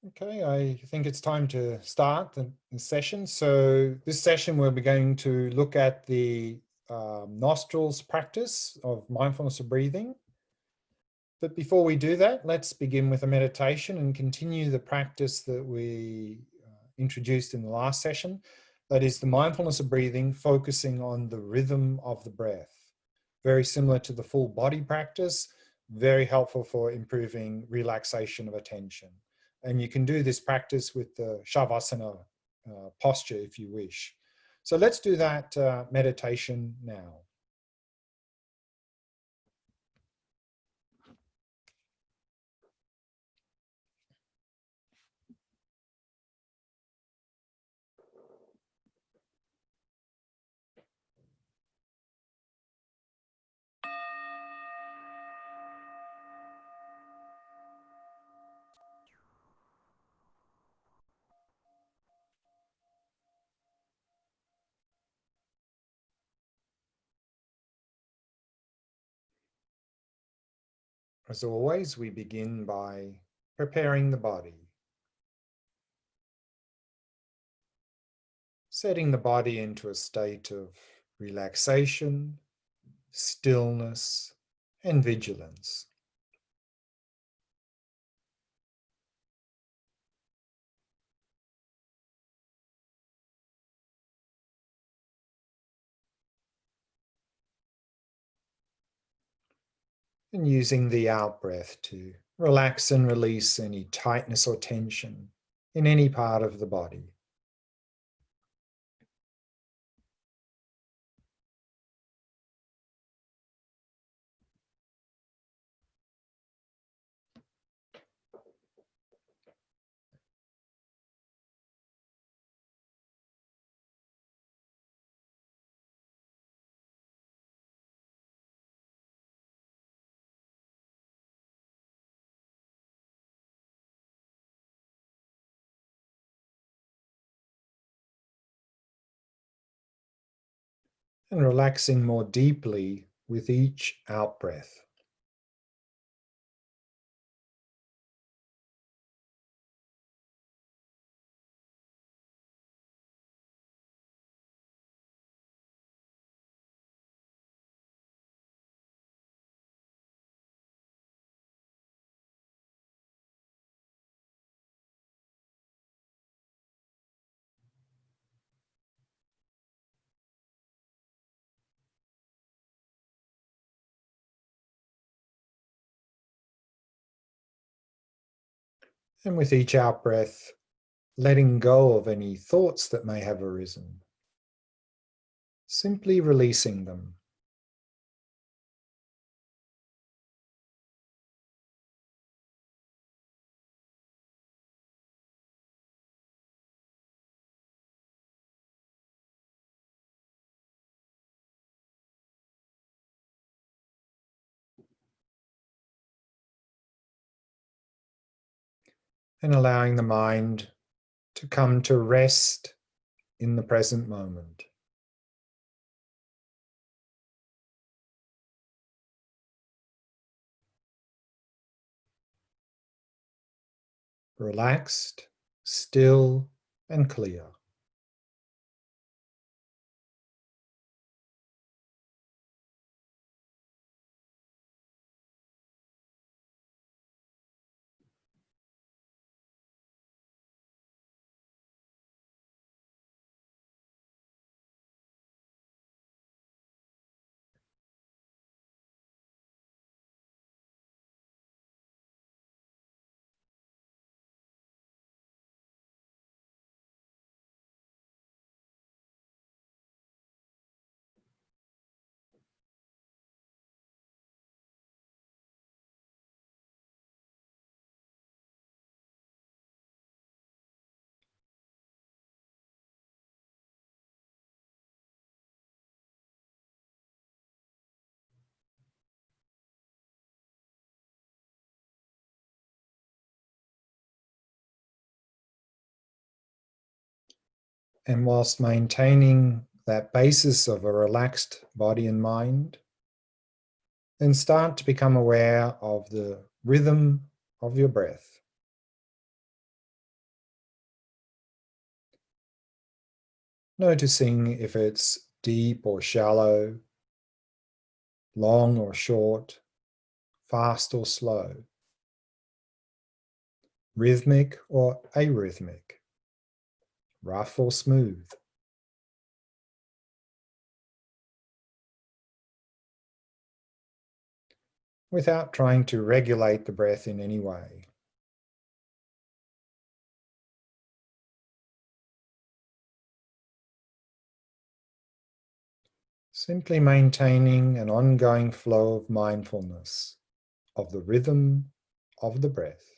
Okay, I think it's time to start the session. So this session we'll be going to look at the nostrils practice of mindfulness of breathing. But before we do that, let's begin with a meditation and continue the practice that we introduced in the last session. That is the mindfulness of breathing, focusing on the rhythm of the breath. Very similar to the full body practice, very helpful for improving relaxation of attention. And you can do this practice with the Shavasana posture if you wish. So let's do that meditation now. As always, we begin by preparing the body, setting the body into a state of relaxation, stillness, and vigilance. And using the out-breath to relax and release any tightness or tension in any part of the body. And relaxing more deeply with each out-breath. And with each out-breath, letting go of any thoughts that may have arisen. Simply releasing them. And allowing the mind to come to rest in the present moment. Relaxed, still, and clear. And whilst maintaining that basis of a relaxed body and mind, then start to become aware of the rhythm of your breath. noticing if it's deep or shallow, long or short, fast or slow, rhythmic or arrhythmic, rough or smooth. Without trying to regulate the breath in any way. Simply maintaining an ongoing flow of mindfulness of the rhythm of the breath.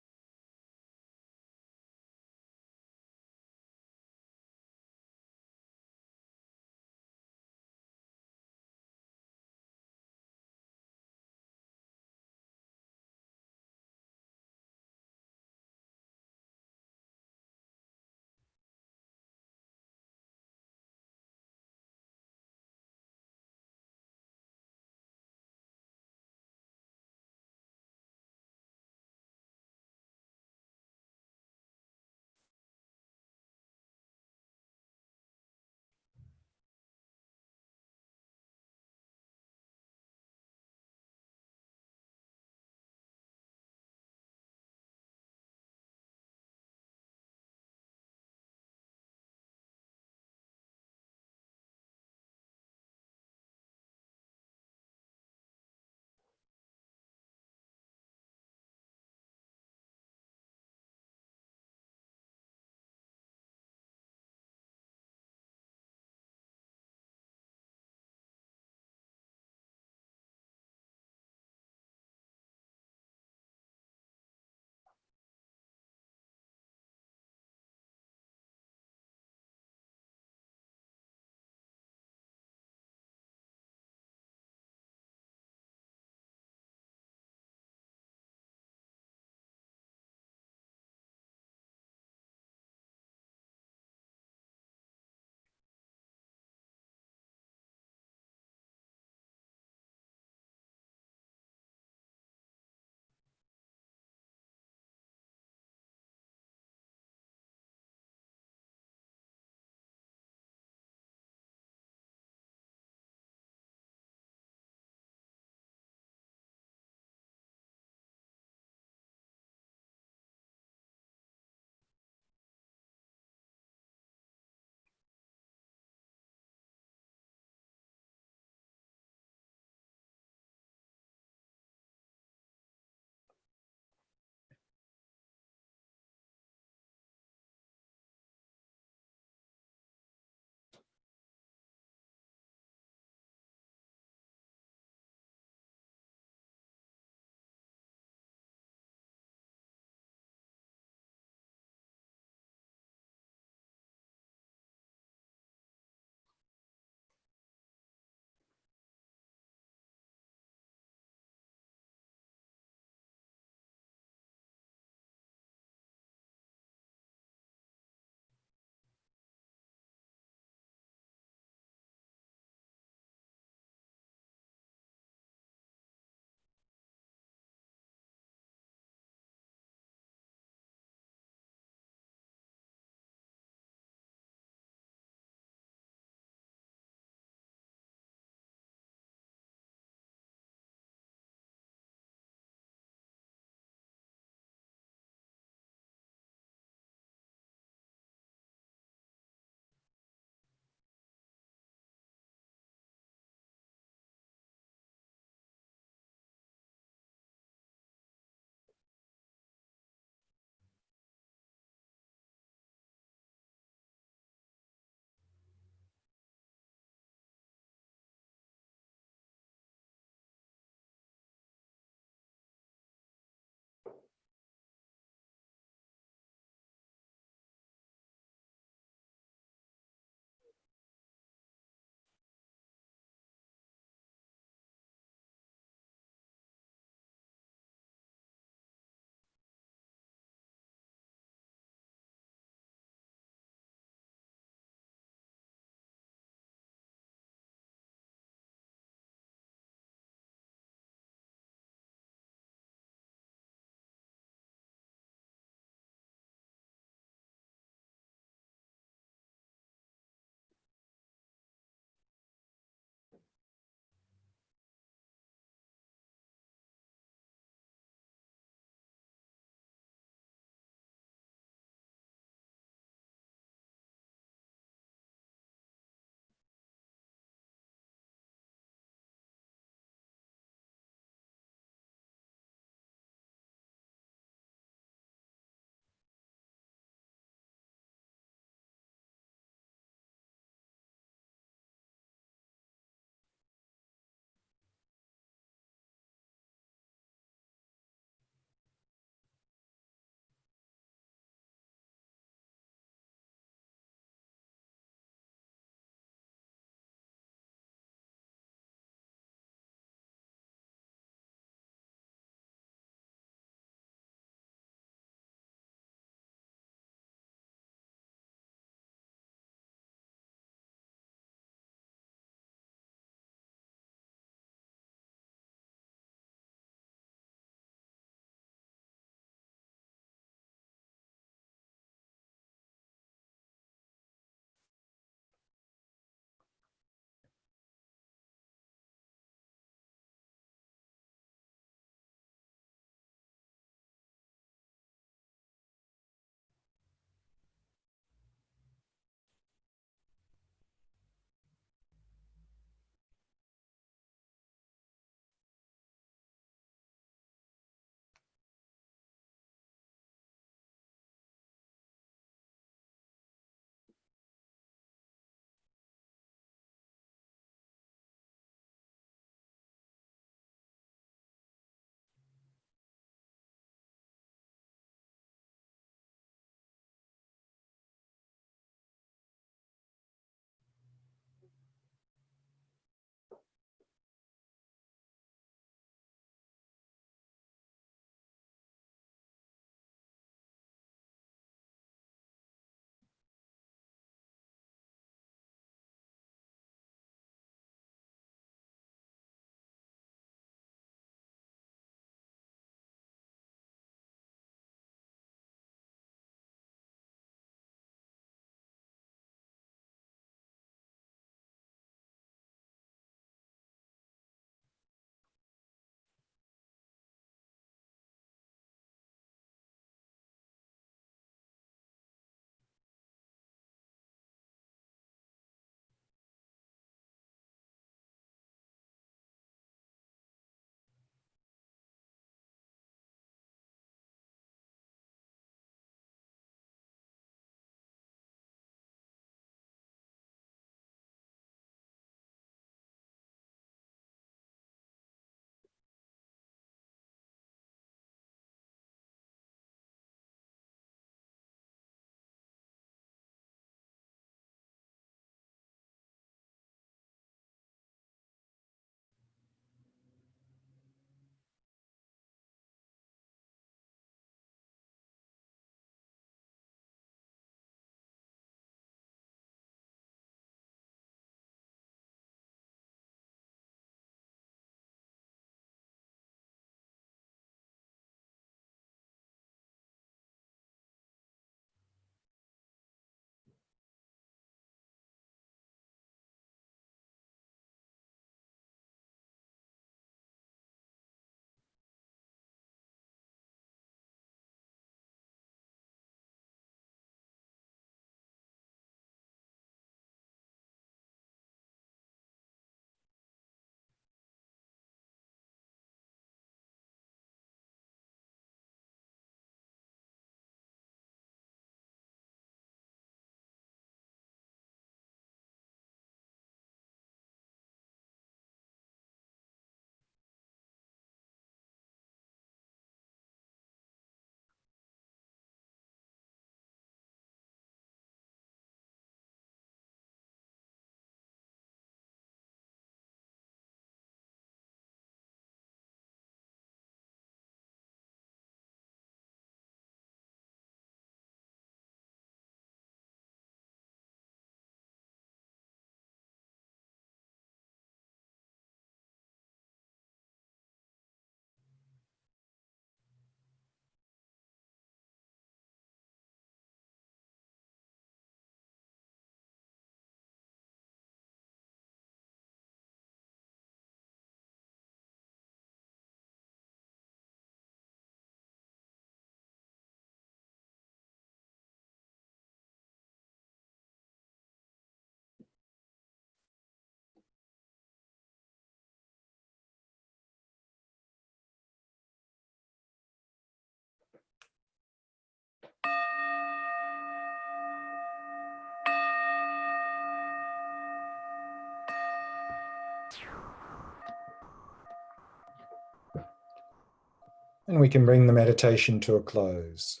And we can bring the meditation to a close.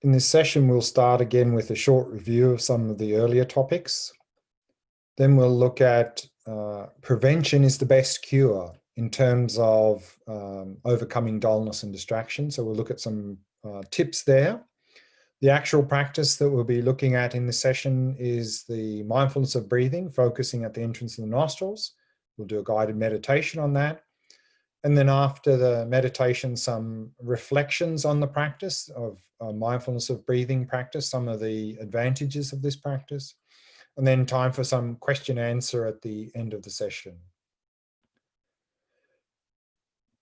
In this session, we'll start again with a short review of some of the earlier topics. Then we'll look at prevention is the best cure in terms of overcoming dullness and distraction. So we'll look at some tips there. The actual practice that we'll be looking at in this session is the mindfulness of breathing, focusing at the entrance of the nostrils. We'll do a guided meditation on that. And then after the meditation, some reflections on the practice of mindfulness of breathing practice, some of the advantages of this practice, and then time for some question answer at the end of the session.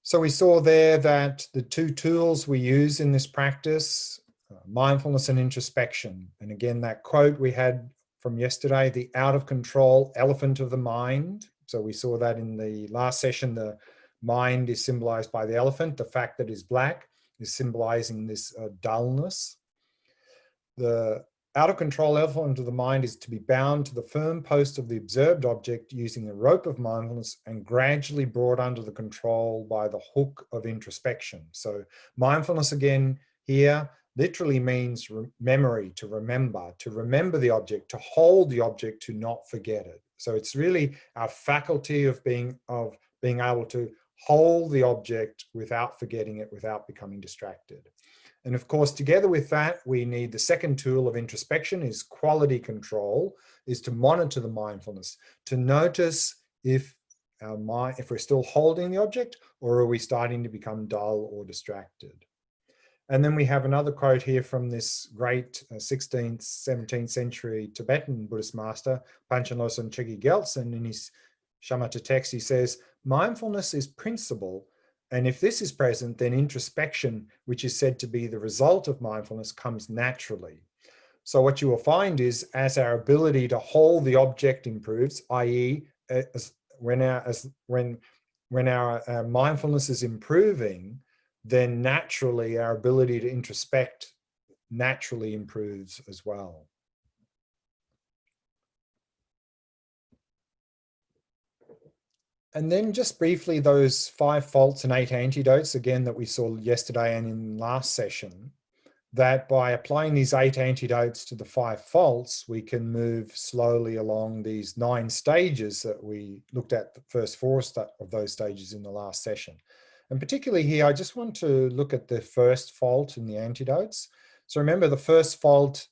So we saw there that the two tools we use in this practice, mindfulness and introspection. And again, that quote we had from yesterday, the out of control elephant of the mind. So we saw that in the last session, the mind is symbolized by the elephant. The fact that it's black is symbolizing this dullness. The out of control elephant of the mind is to be bound to the firm post of the observed object using the rope of mindfulness and gradually brought under the control by the hook of introspection. So mindfulness again here literally means memory, to remember the object, to hold the object, to not forget it. So it's really our faculty of being able to hold the object without forgetting it, without becoming distracted. And of course, together with that, we need the second tool of introspection is quality control, is to monitor the mindfulness, to notice if we're still holding the object or are we starting to become dull or distracted. And then we have another quote here from this great 16th, 17th century Tibetan Buddhist master, Panchen Losang Chökyi Gyaltsen, in his shamatha text, he says, mindfulness is principle. And if this is present, then introspection, which is said to be the result of mindfulness, comes naturally. So what you will find is as our ability to hold the object improves, i.e. when our mindfulness is improving, then naturally our ability to introspect naturally improves as well. And then just briefly, those 5 faults and 8 antidotes, again, that we saw yesterday and in last session, that by applying these 8 antidotes to the 5 faults, we can move slowly along these 9 stages that we looked at, the first 4 of those stages in the last session. And particularly here, I just want to look at the first fault in the antidotes. So remember, the first fault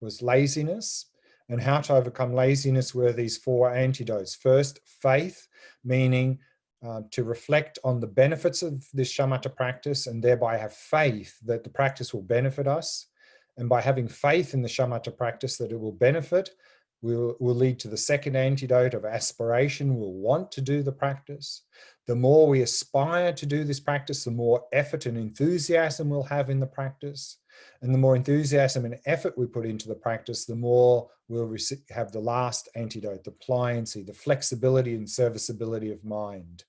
was laziness, and how to overcome laziness were these 4 antidotes. First, faith, meaning to reflect on the benefits of this shamatha practice and thereby have faith that the practice will benefit us. And by having faith in the shamatha practice that it will benefit, will lead to the second antidote of aspiration. We'll want to do the practice. The more we aspire to do this practice, the more effort and enthusiasm we'll have in the practice. And the more enthusiasm and effort we put into the practice, the more we'll have the last antidote, the pliancy, the flexibility and serviceability of mind.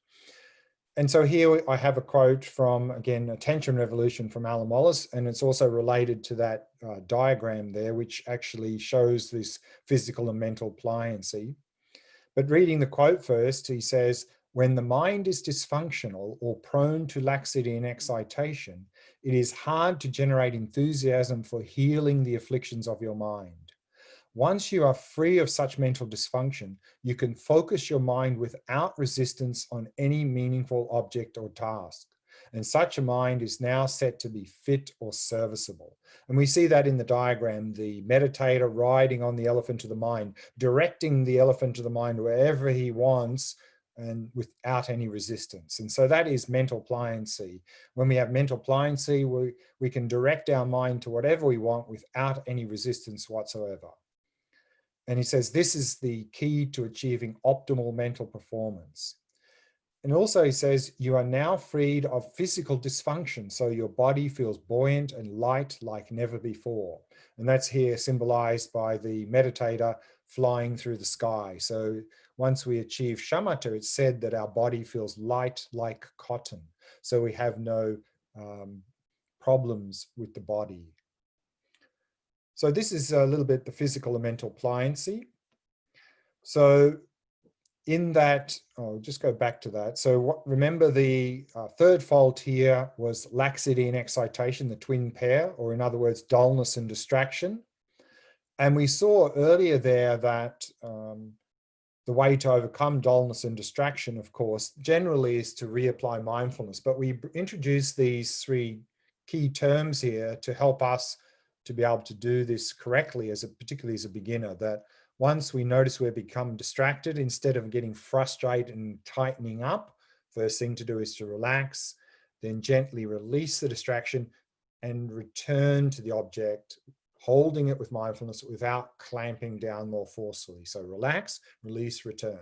And so here I have a quote from, again, Attention Revolution from Alan Wallace, and it's also related to that diagram there, which actually shows this physical and mental pliancy. But reading the quote first, he says, when the mind is dysfunctional or prone to laxity and excitation, it is hard to generate enthusiasm for healing the afflictions of your mind. Once you are free of such mental dysfunction, you can focus your mind without resistance on any meaningful object or task. And such a mind is now set to be fit or serviceable. And we see that in the diagram, the meditator riding on the elephant of the mind, directing the elephant of the mind wherever he wants and without any resistance. And so that is mental pliancy. When we have mental pliancy, we can direct our mind to whatever we want without any resistance whatsoever. And he says this is the key to achieving optimal mental performance. And also he says you are now freed of physical dysfunction, so your body feels buoyant and light like never before. And that's here symbolized by the meditator flying through the sky. So once we achieve shamatha, it's said that our body feels light like cotton. So we have no problems with the body. So this is a little bit the physical and mental pliancy. So in that, I'll just go back to that. So remember the third fault here was laxity and excitation, the twin pair, or in other words, dullness and distraction. And we saw earlier there that the way to overcome dullness and distraction, of course, generally is to reapply mindfulness. But we introduced these three key terms here to help us to be able to do this correctly, particularly as a beginner, that once we notice we've become distracted, instead of getting frustrated and tightening up, first thing to do is to relax, then gently release the distraction and return to the object, holding it with mindfulness without clamping down more forcefully. So relax, release, return.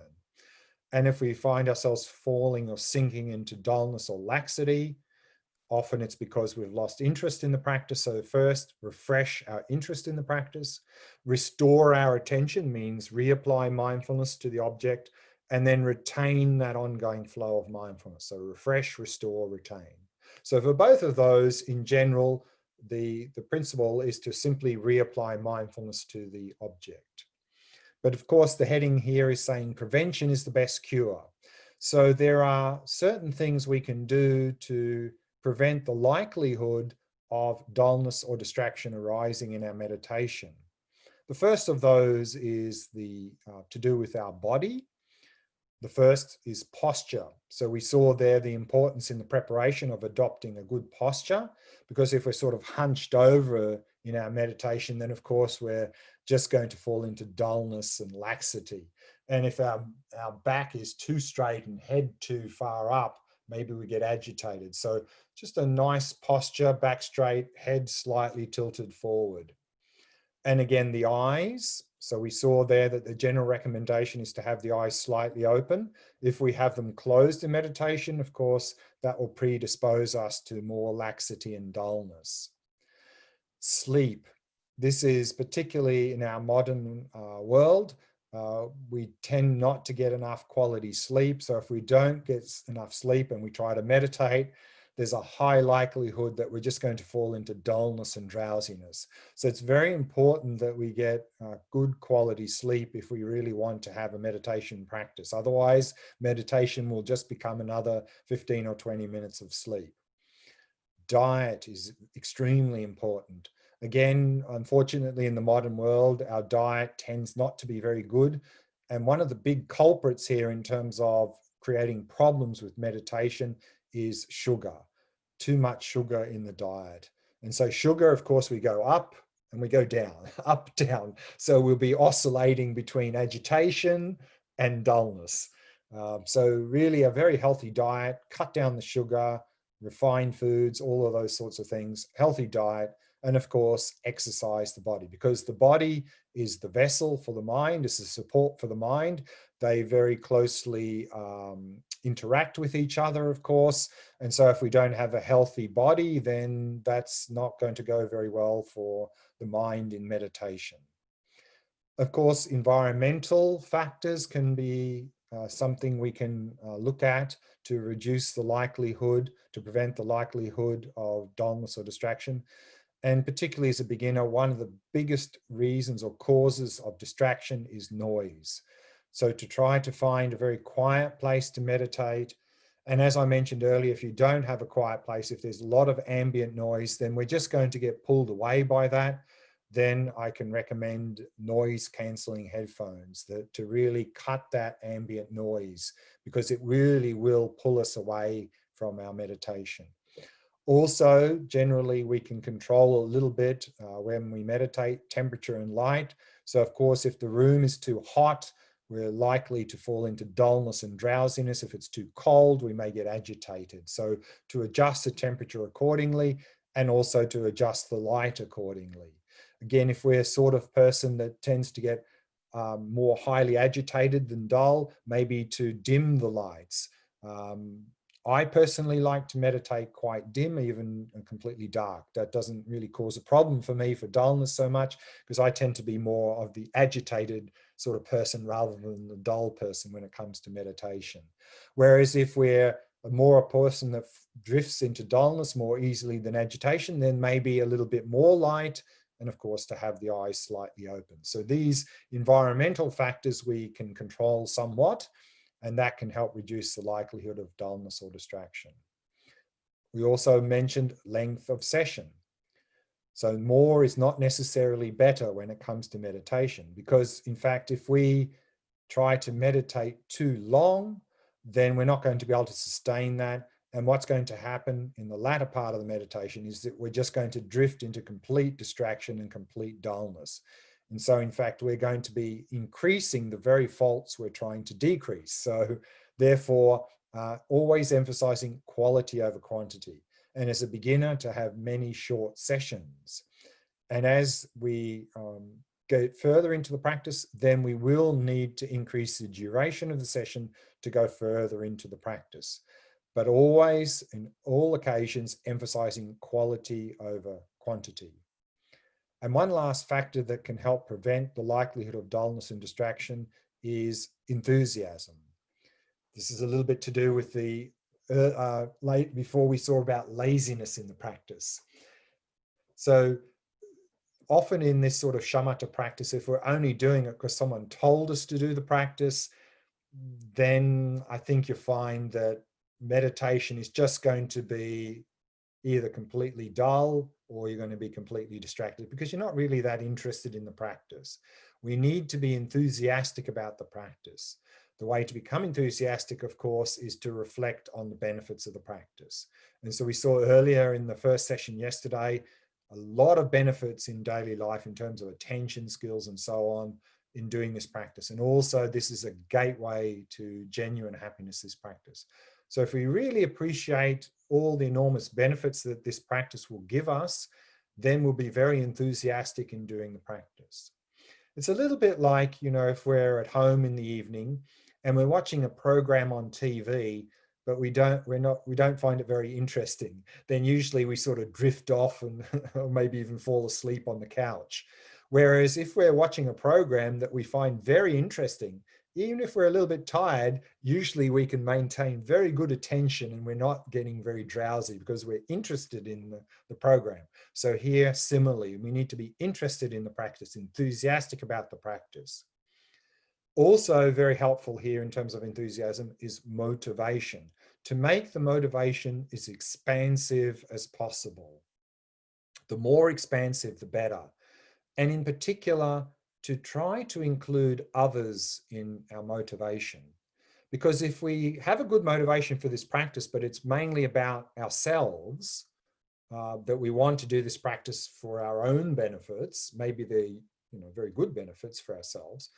And if we find ourselves falling or sinking into dullness or laxity, often it's because we've lost interest in the practice. So first, refresh our interest in the practice. Restore our attention means reapply mindfulness to the object, and then retain that ongoing flow of mindfulness. So refresh, restore, retain. So for both of those, in general, the principle is to simply reapply mindfulness to the object. But of course, the heading here is saying prevention is the best cure. So there are certain things we can do to prevent the likelihood of dullness or distraction arising in our meditation. The first of those is to do with our body. The first is posture. So we saw there the importance in the preparation of adopting a good posture, because if we're sort of hunched over in our meditation, then of course we're just going to fall into dullness and laxity. And if our back is too straight and head too far up, maybe we get agitated. So just a nice posture, back straight, head slightly tilted forward. And again, the eyes. So we saw there that the general recommendation is to have the eyes slightly open. If we have them closed in meditation, of course, that will predispose us to more laxity and dullness. Sleep. This is particularly in our modern world. We tend not to get enough quality sleep. So if we don't get enough sleep and we try to meditate, there's a high likelihood that we're just going to fall into dullness and drowsiness. So it's very important that we get good quality sleep if we really want to have a meditation practice. Otherwise, meditation will just become another 15 or 20 minutes of sleep. Diet is extremely important. Again, unfortunately, in the modern world, our diet tends not to be very good. And one of the big culprits here in terms of creating problems with meditation is sugar. Too much sugar in the diet. And so sugar, of course, we go up and we go down, up, down. So we'll be oscillating between agitation and dullness. So really a very healthy diet, cut down the sugar, refined foods, all of those sorts of things, healthy diet, and of course, exercise the body, because the body is the vessel for the mind, is the support for the mind. They very closely interact with each other, of course. And so if we don't have a healthy body, then that's not going to go very well for the mind in meditation. Of course, environmental factors can be something we can look at to reduce the likelihood, to prevent the likelihood of dullness or distraction. And particularly as a beginner, one of the biggest reasons or causes of distraction is noise. So to try to find a very quiet place to meditate. And as I mentioned earlier, if you don't have a quiet place, if there's a lot of ambient noise, then we're just going to get pulled away by that. Then I can recommend noise cancelling headphones to really cut that ambient noise, because it really will pull us away from our meditation. Also, generally, we can control a little bit when we meditate, temperature and light. So of course, if the room is too hot, we're likely to fall into dullness and drowsiness. If it's too cold, we may get agitated. So to adjust the temperature accordingly, and also to adjust the light accordingly. Again, if we're a sort of person that tends to get more highly agitated than dull, maybe to dim the lights. I personally like to meditate quite dim, even completely dark. That doesn't really cause a problem for me for dullness so much, because I tend to be more of the agitated sort of person rather than the dull person when it comes to meditation. Whereas if we're more a person that drifts into dullness more easily than agitation, then maybe a little bit more light and of course to have the eyes slightly open. So these environmental factors we can control somewhat, and that can help reduce the likelihood of dullness or distraction. We also mentioned length of session. So more is not necessarily better when it comes to meditation, because in fact, if we try to meditate too long, then we're not going to be able to sustain that. And what's going to happen in the latter part of the meditation is that we're just going to drift into complete distraction and complete dullness. And so in fact, we're going to be increasing the very faults we're trying to decrease. So therefore, always emphasizing quality over quantity. And as a beginner, to have many short sessions. And as we get further into the practice, then we will need to increase the duration of the session to go further into the practice. But always, in all occasions, emphasizing quality over quantity. And one last factor that can help prevent the likelihood of dullness and distraction is enthusiasm. This is a little bit to do with the before we saw about laziness in the practice. So often in this sort of shamatha practice, if we're only doing it because someone told us to do the practice, then I think you find that meditation is just going to be either completely dull or you're going to be completely distracted because you're not really that interested in the practice. We need to be enthusiastic about the practice. The way to become enthusiastic, of course, is to reflect on the benefits of the practice. And so we saw earlier in the first session yesterday, a lot of benefits in daily life in terms of attention skills and so on in doing this practice. And also this is a gateway to genuine happiness, this practice. So if we really appreciate all the enormous benefits that this practice will give us, then we'll be very enthusiastic in doing the practice. It's a little bit like, you know, if we're at home in the evening and we're watching a program on TV, but we don't find it very interesting, then usually we sort of drift off and or maybe even fall asleep on the couch. Whereas if we're watching a program that we find very interesting, even if we're a little bit tired, usually we can maintain very good attention and we're not getting very drowsy because we're interested in the program. So here, similarly, we need to be interested in the practice, enthusiastic about the practice. Also very helpful here in terms of enthusiasm is motivation. To make the motivation as expansive as possible. The more expansive, the better. And in particular, to try to include others in our motivation. Because if we have a good motivation for this practice, but it's mainly about ourselves, that we want to do this practice for our own benefits, maybe they're very good benefits for ourselves.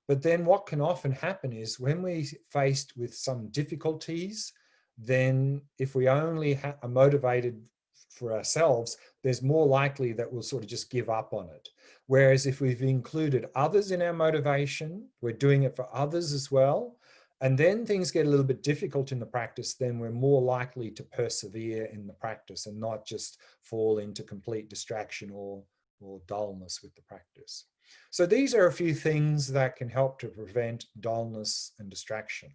But then what can often happen is when we're faced with some difficulties, then if we only are motivated for ourselves, there's more likely that we'll sort of just give up on it. Whereas if we've included others in our motivation, we're doing it for others as well, and then things get a little bit difficult in the practice, then we're more likely to persevere in the practice and not just fall into complete distraction or dullness with the practice. So these are a few things that can help to prevent dullness and distraction.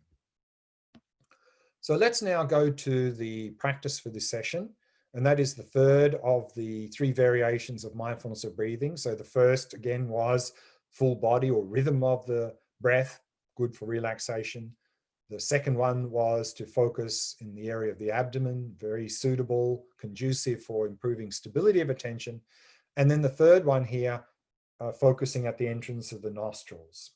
So let's now go to the practice for this session. And that is the third of the 3 variations of mindfulness of breathing. So the first, again, was full body or rhythm of the breath, good for relaxation. The second one was to focus in the area of the abdomen, very suitable, conducive for improving stability of attention. And then the third one here, focusing at the entrance of the nostrils.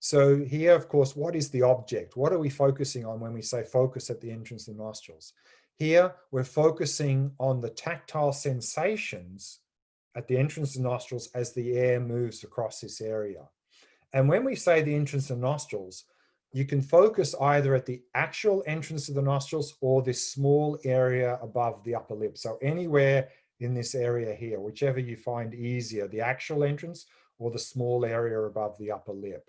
So here, of course, what is the object? What are we focusing on when we say focus at the entrance of the nostrils? Here, we're focusing on the tactile sensations at the entrance of the nostrils as the air moves across this area. And when we say the entrance of the nostrils, you can focus either at the actual entrance of the nostrils or this small area above the upper lip. So anywhere in this area here, whichever you find easier, the actual entrance or the small area above the upper lip.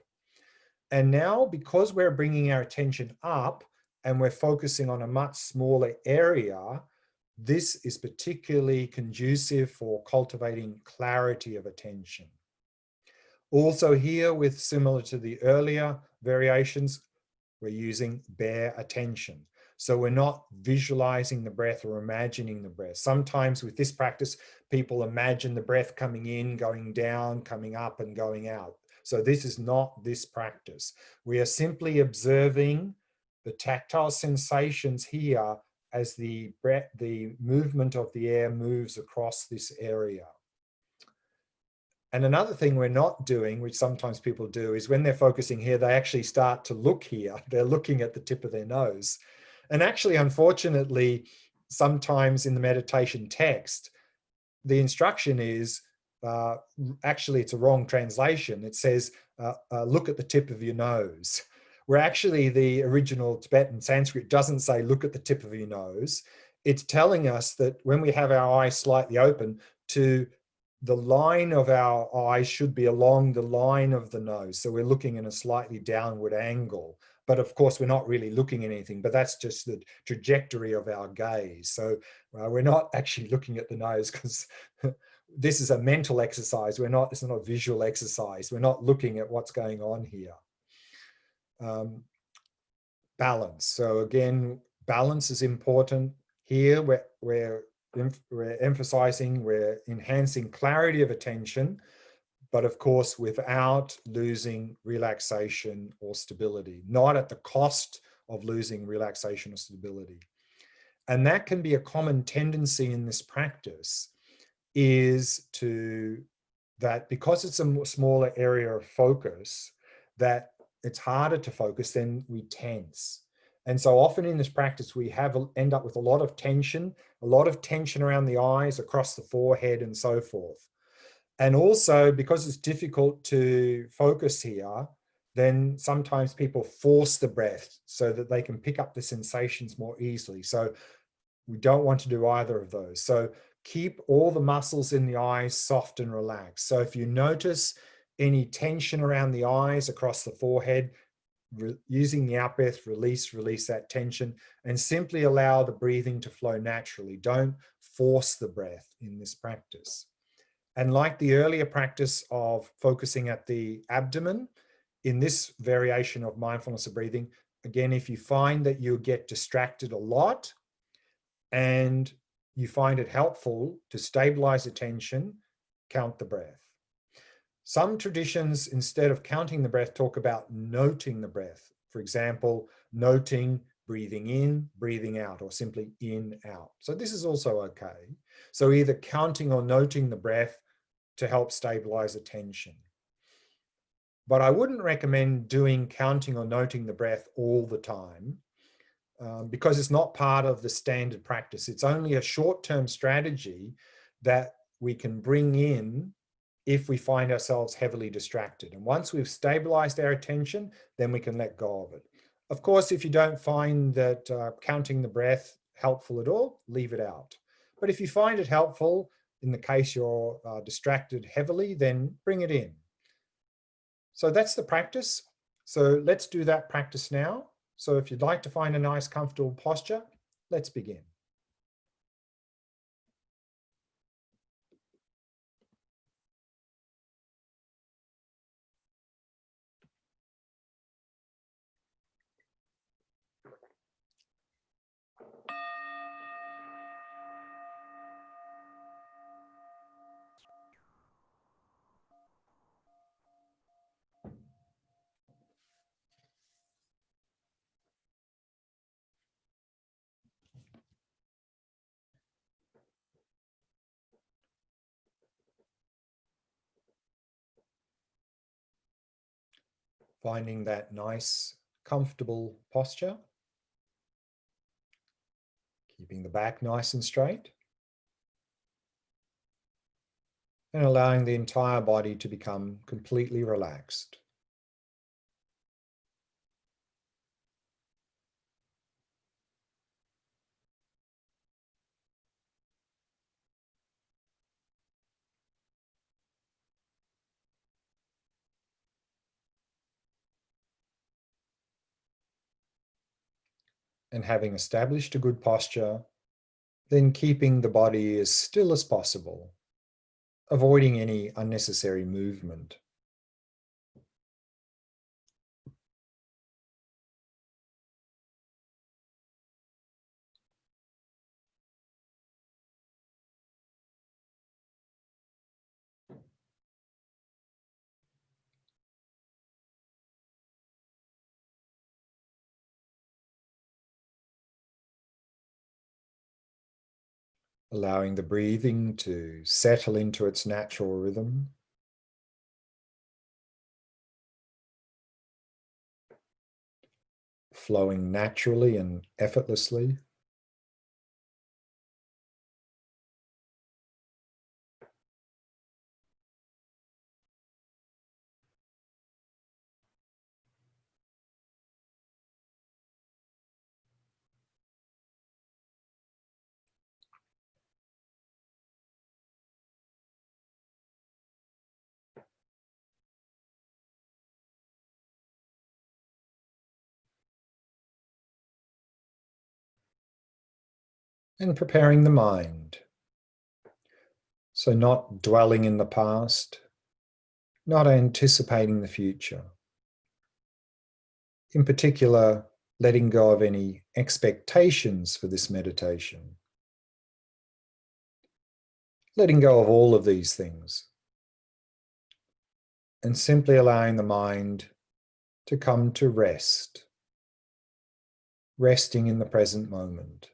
And now, because we're bringing our attention up and we're focusing on a much smaller area, this is particularly conducive for cultivating clarity of attention. Also here, with similar to the earlier variations, we're using bare attention. So we're not visualizing the breath or imagining the breath. Sometimes with this practice, people imagine the breath coming in, going down, coming up and going out. So this is not this practice. We are simply observing the tactile sensations here as the movement of the air moves across this area. And another thing we're not doing, which sometimes people do, is when they're focusing here, they actually start to look here. They're looking at the tip of their nose. And actually, unfortunately, sometimes in the meditation text, the instruction is, actually, it's a wrong translation. It says, look at the tip of your nose. Where actually the original Tibetan Sanskrit doesn't say, look at the tip of your nose. It's telling us that when we have our eyes slightly open, to the line of our eyes should be along the line of the nose. So we're looking in a slightly downward angle. But of course, we're not really looking at anything, but that's just the trajectory of our gaze. So we're not actually looking at the nose, because this is a mental exercise. It's not a visual exercise. We're not looking at what's going on here. Balance. So again, balance is important. Here we're emphasizing, we're enhancing clarity of attention, but of course without losing relaxation or stability, not at the cost of losing relaxation or stability. And that can be a common tendency in this practice, is that because it's a smaller area of focus, that it's harder to focus, then we tense. And so often in this practice, we end up with a lot of tension around the eyes, across the forehead and so forth. And also because it's difficult to focus here, then sometimes people force the breath so that they can pick up the sensations more easily. So we don't want to do either of those. So keep all the muscles in the eyes soft and relaxed. So if you notice any tension around the eyes, across the forehead, using the out breath, release that tension, and simply allow the breathing to flow naturally. Don't force the breath in this practice. And like the earlier practice of focusing at the abdomen, in this variation of mindfulness of breathing, again, if you find that you get distracted a lot and you find it helpful to stabilize attention, count the breath. Some traditions, instead of counting the breath, talk about noting the breath. For example, noting breathing in, breathing out, or simply in, out. So this is also okay. So either counting or noting the breath to help stabilize attention. But I wouldn't recommend doing counting or noting the breath all the time, because it's not part of the standard practice. It's only a short-term strategy that we can bring in if we find ourselves heavily distracted. And once we've stabilized our attention, then we can let go of it. Of course, if you don't find that counting the breath helpful at all, leave it out. But if you find it helpful, in the case you're distracted heavily, then bring it in. So that's the practice. So let's do that practice now. So if you'd like to find a nice, comfortable posture, let's begin. Finding that nice, comfortable posture. Keeping the back nice and straight. And allowing the entire body to become completely relaxed. And having established a good posture, then keeping the body as still as possible, avoiding any unnecessary movement. allowing the breathing to settle into its natural rhythm. Flowing naturally and effortlessly. And preparing the mind. So not dwelling in the past, not anticipating the future. In particular, letting go of any expectations for this meditation. Letting go of all of these things. And simply allowing the mind to come to rest. Resting in the present moment.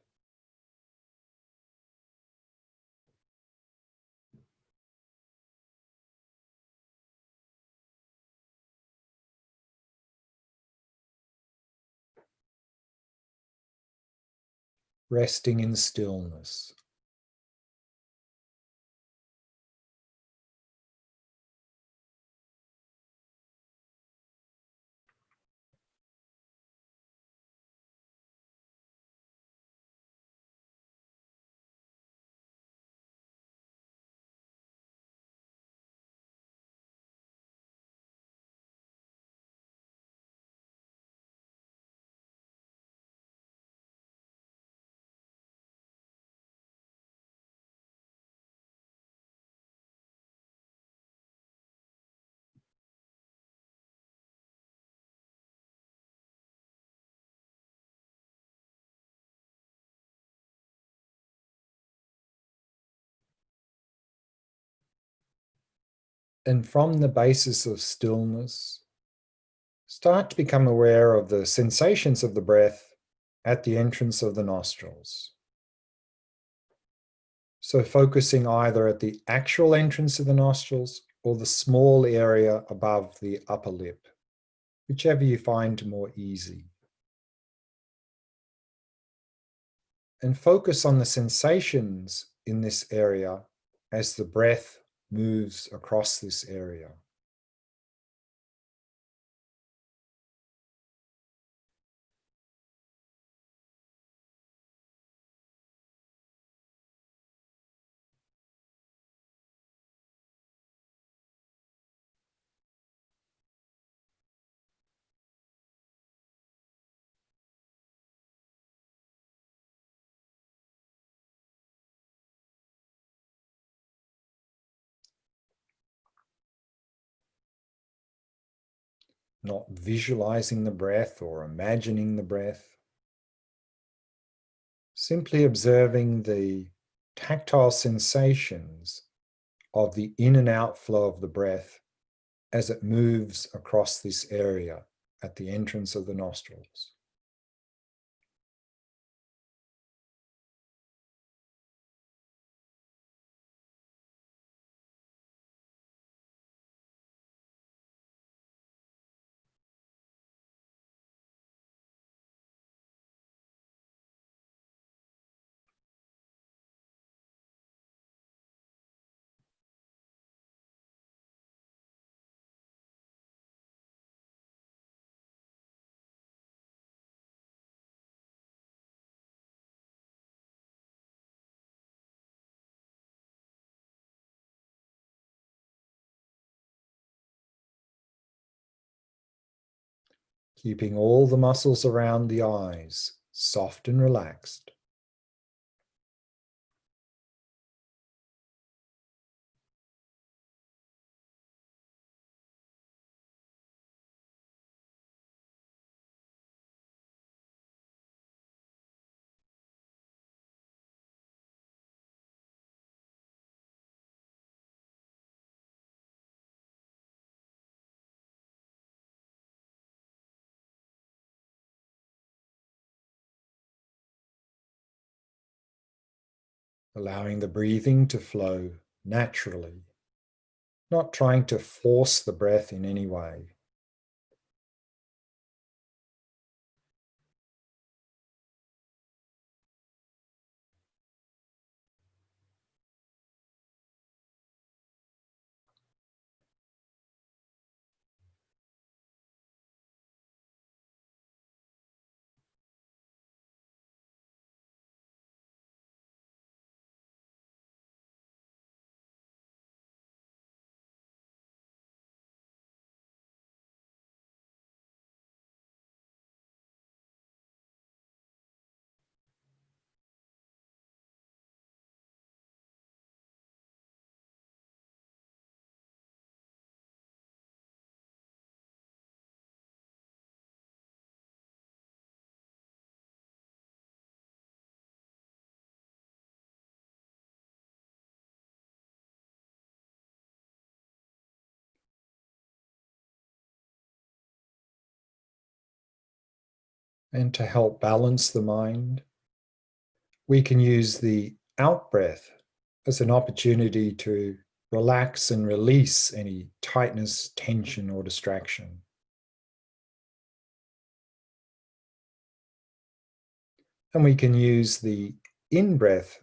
Resting in stillness. And from the basis of stillness, start to become aware of the sensations of the breath at the entrance of the nostrils. So focusing either at the actual entrance of the nostrils or the small area above the upper lip, whichever you find more easy. And focus on the sensations in this area as the breath moves across this area. Not visualizing the breath or imagining the breath. Simply observing the tactile sensations of the in and out flow of the breath as it moves across this area at the entrance of the nostrils. Keeping all the muscles around the eyes soft and relaxed. allowing the breathing to flow naturally, not trying to force the breath in any way. And to help balance the mind, we can use the out breath as an opportunity to relax and release any tightness, tension, or distraction. And we can use the in breath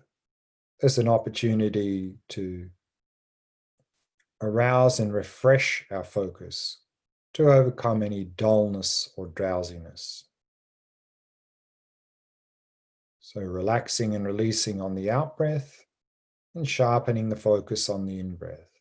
as an opportunity to arouse and refresh our focus to overcome any dullness or drowsiness. So relaxing and releasing on the out breath and sharpening the focus on the in breath.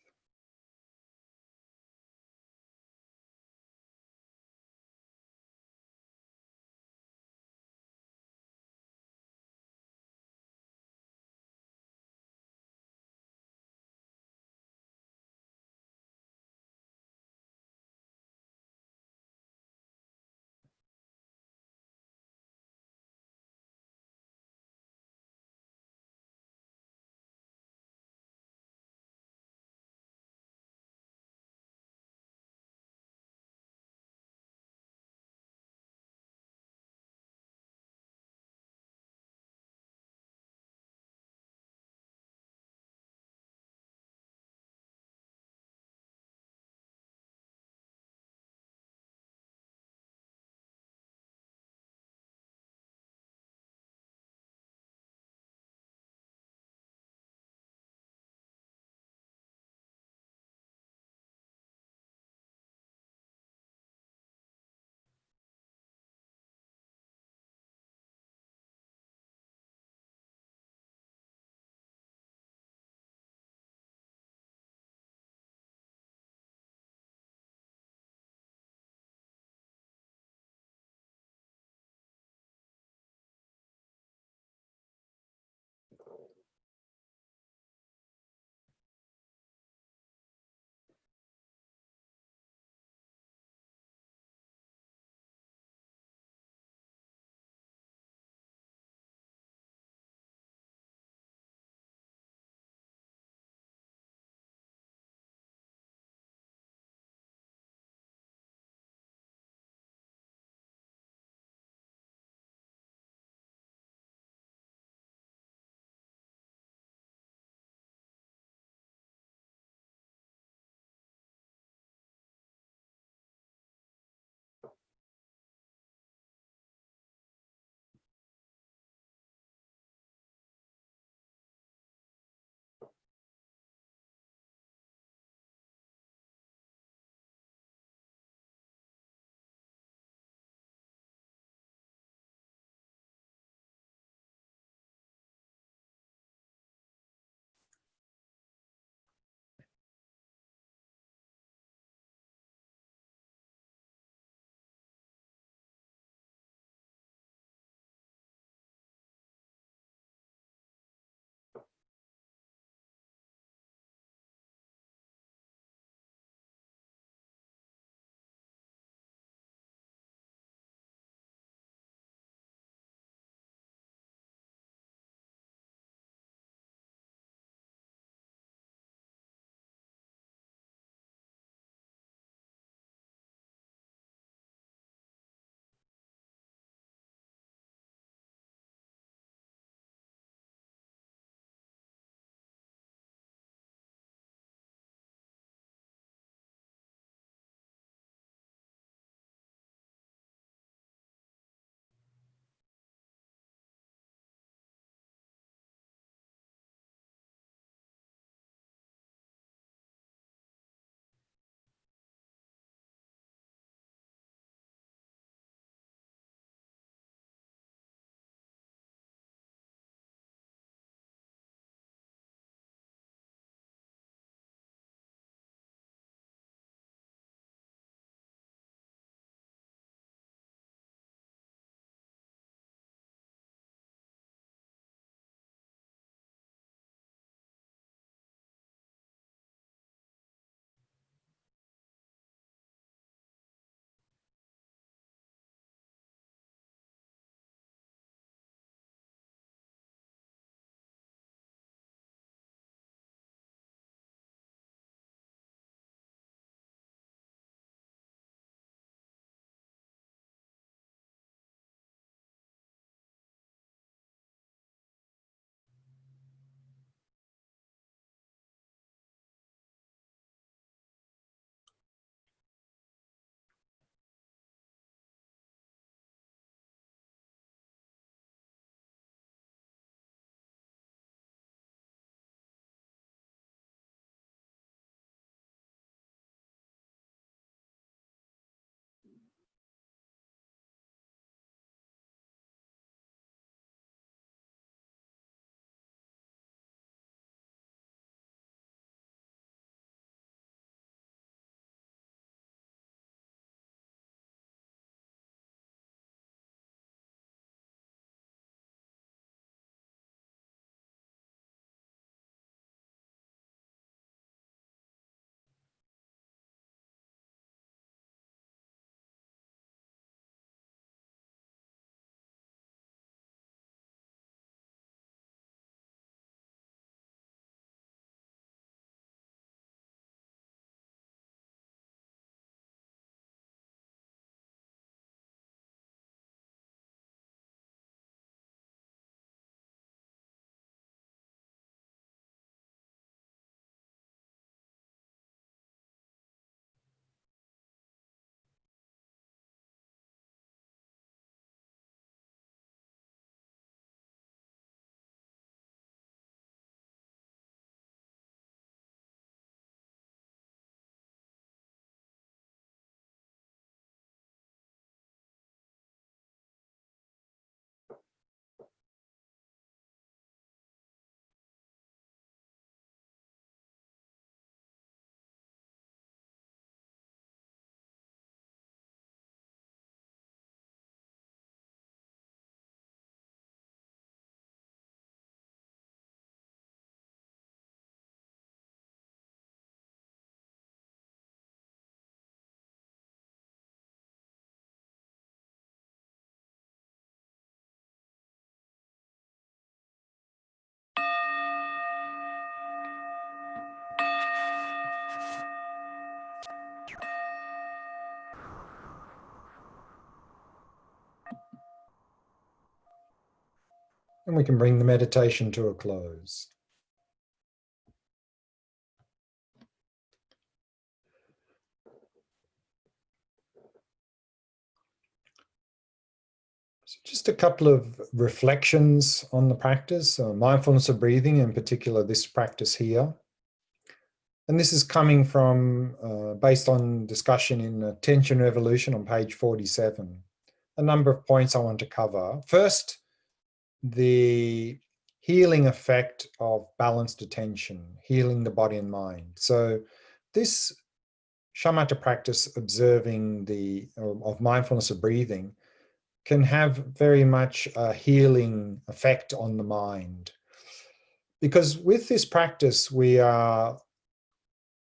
And we can bring the meditation to a close. So just a couple of reflections on the practice, mindfulness of breathing, in particular this practice here. And this is coming from, based on discussion in Attention Revolution on page 47. A number of points I want to cover. First, the healing effect of balanced attention, healing the body and mind. So this shamatha practice, observing of mindfulness of breathing, can have very much a healing effect on the mind. Because with this practice, we are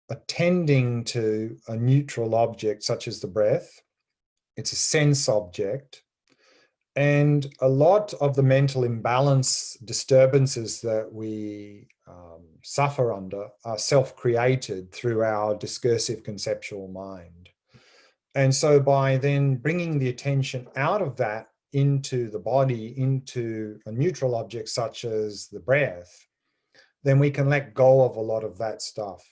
attending to a neutral object such as the breath. It's a sense object. And a lot of the mental imbalance disturbances that we suffer under are self-created through our discursive conceptual mind. And so by then bringing the attention out of that into the body, into a neutral object such as the breath, then we can let go of a lot of that stuff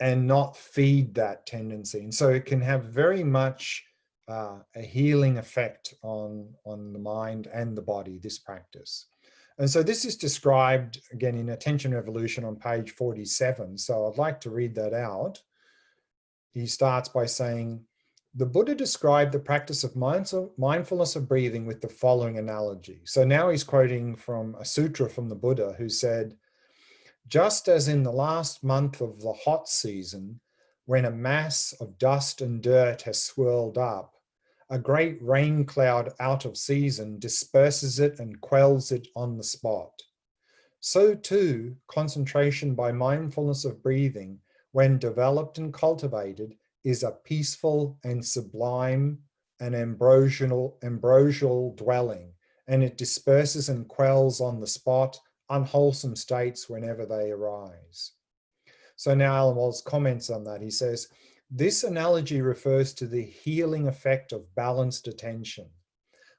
and not feed that tendency. And so it can have very much a healing effect on the mind and the body, this practice. And so this is described again in Attention Revolution on page 47. So I'd like to read that out. He starts by saying, the Buddha described the practice of mindfulness of breathing with the following analogy. So now he's quoting from a sutra from the Buddha, who said, just as in the last month of the hot season, when a mass of dust and dirt has swirled up, a great rain cloud out of season disperses it and quells it on the spot. So too, concentration by mindfulness of breathing, when developed and cultivated, is a peaceful and sublime and ambrosial dwelling, and it disperses and quells on the spot unwholesome states whenever they arise. So now Alan Watts comments on that. He says, this analogy refers to the healing effect of balanced attention.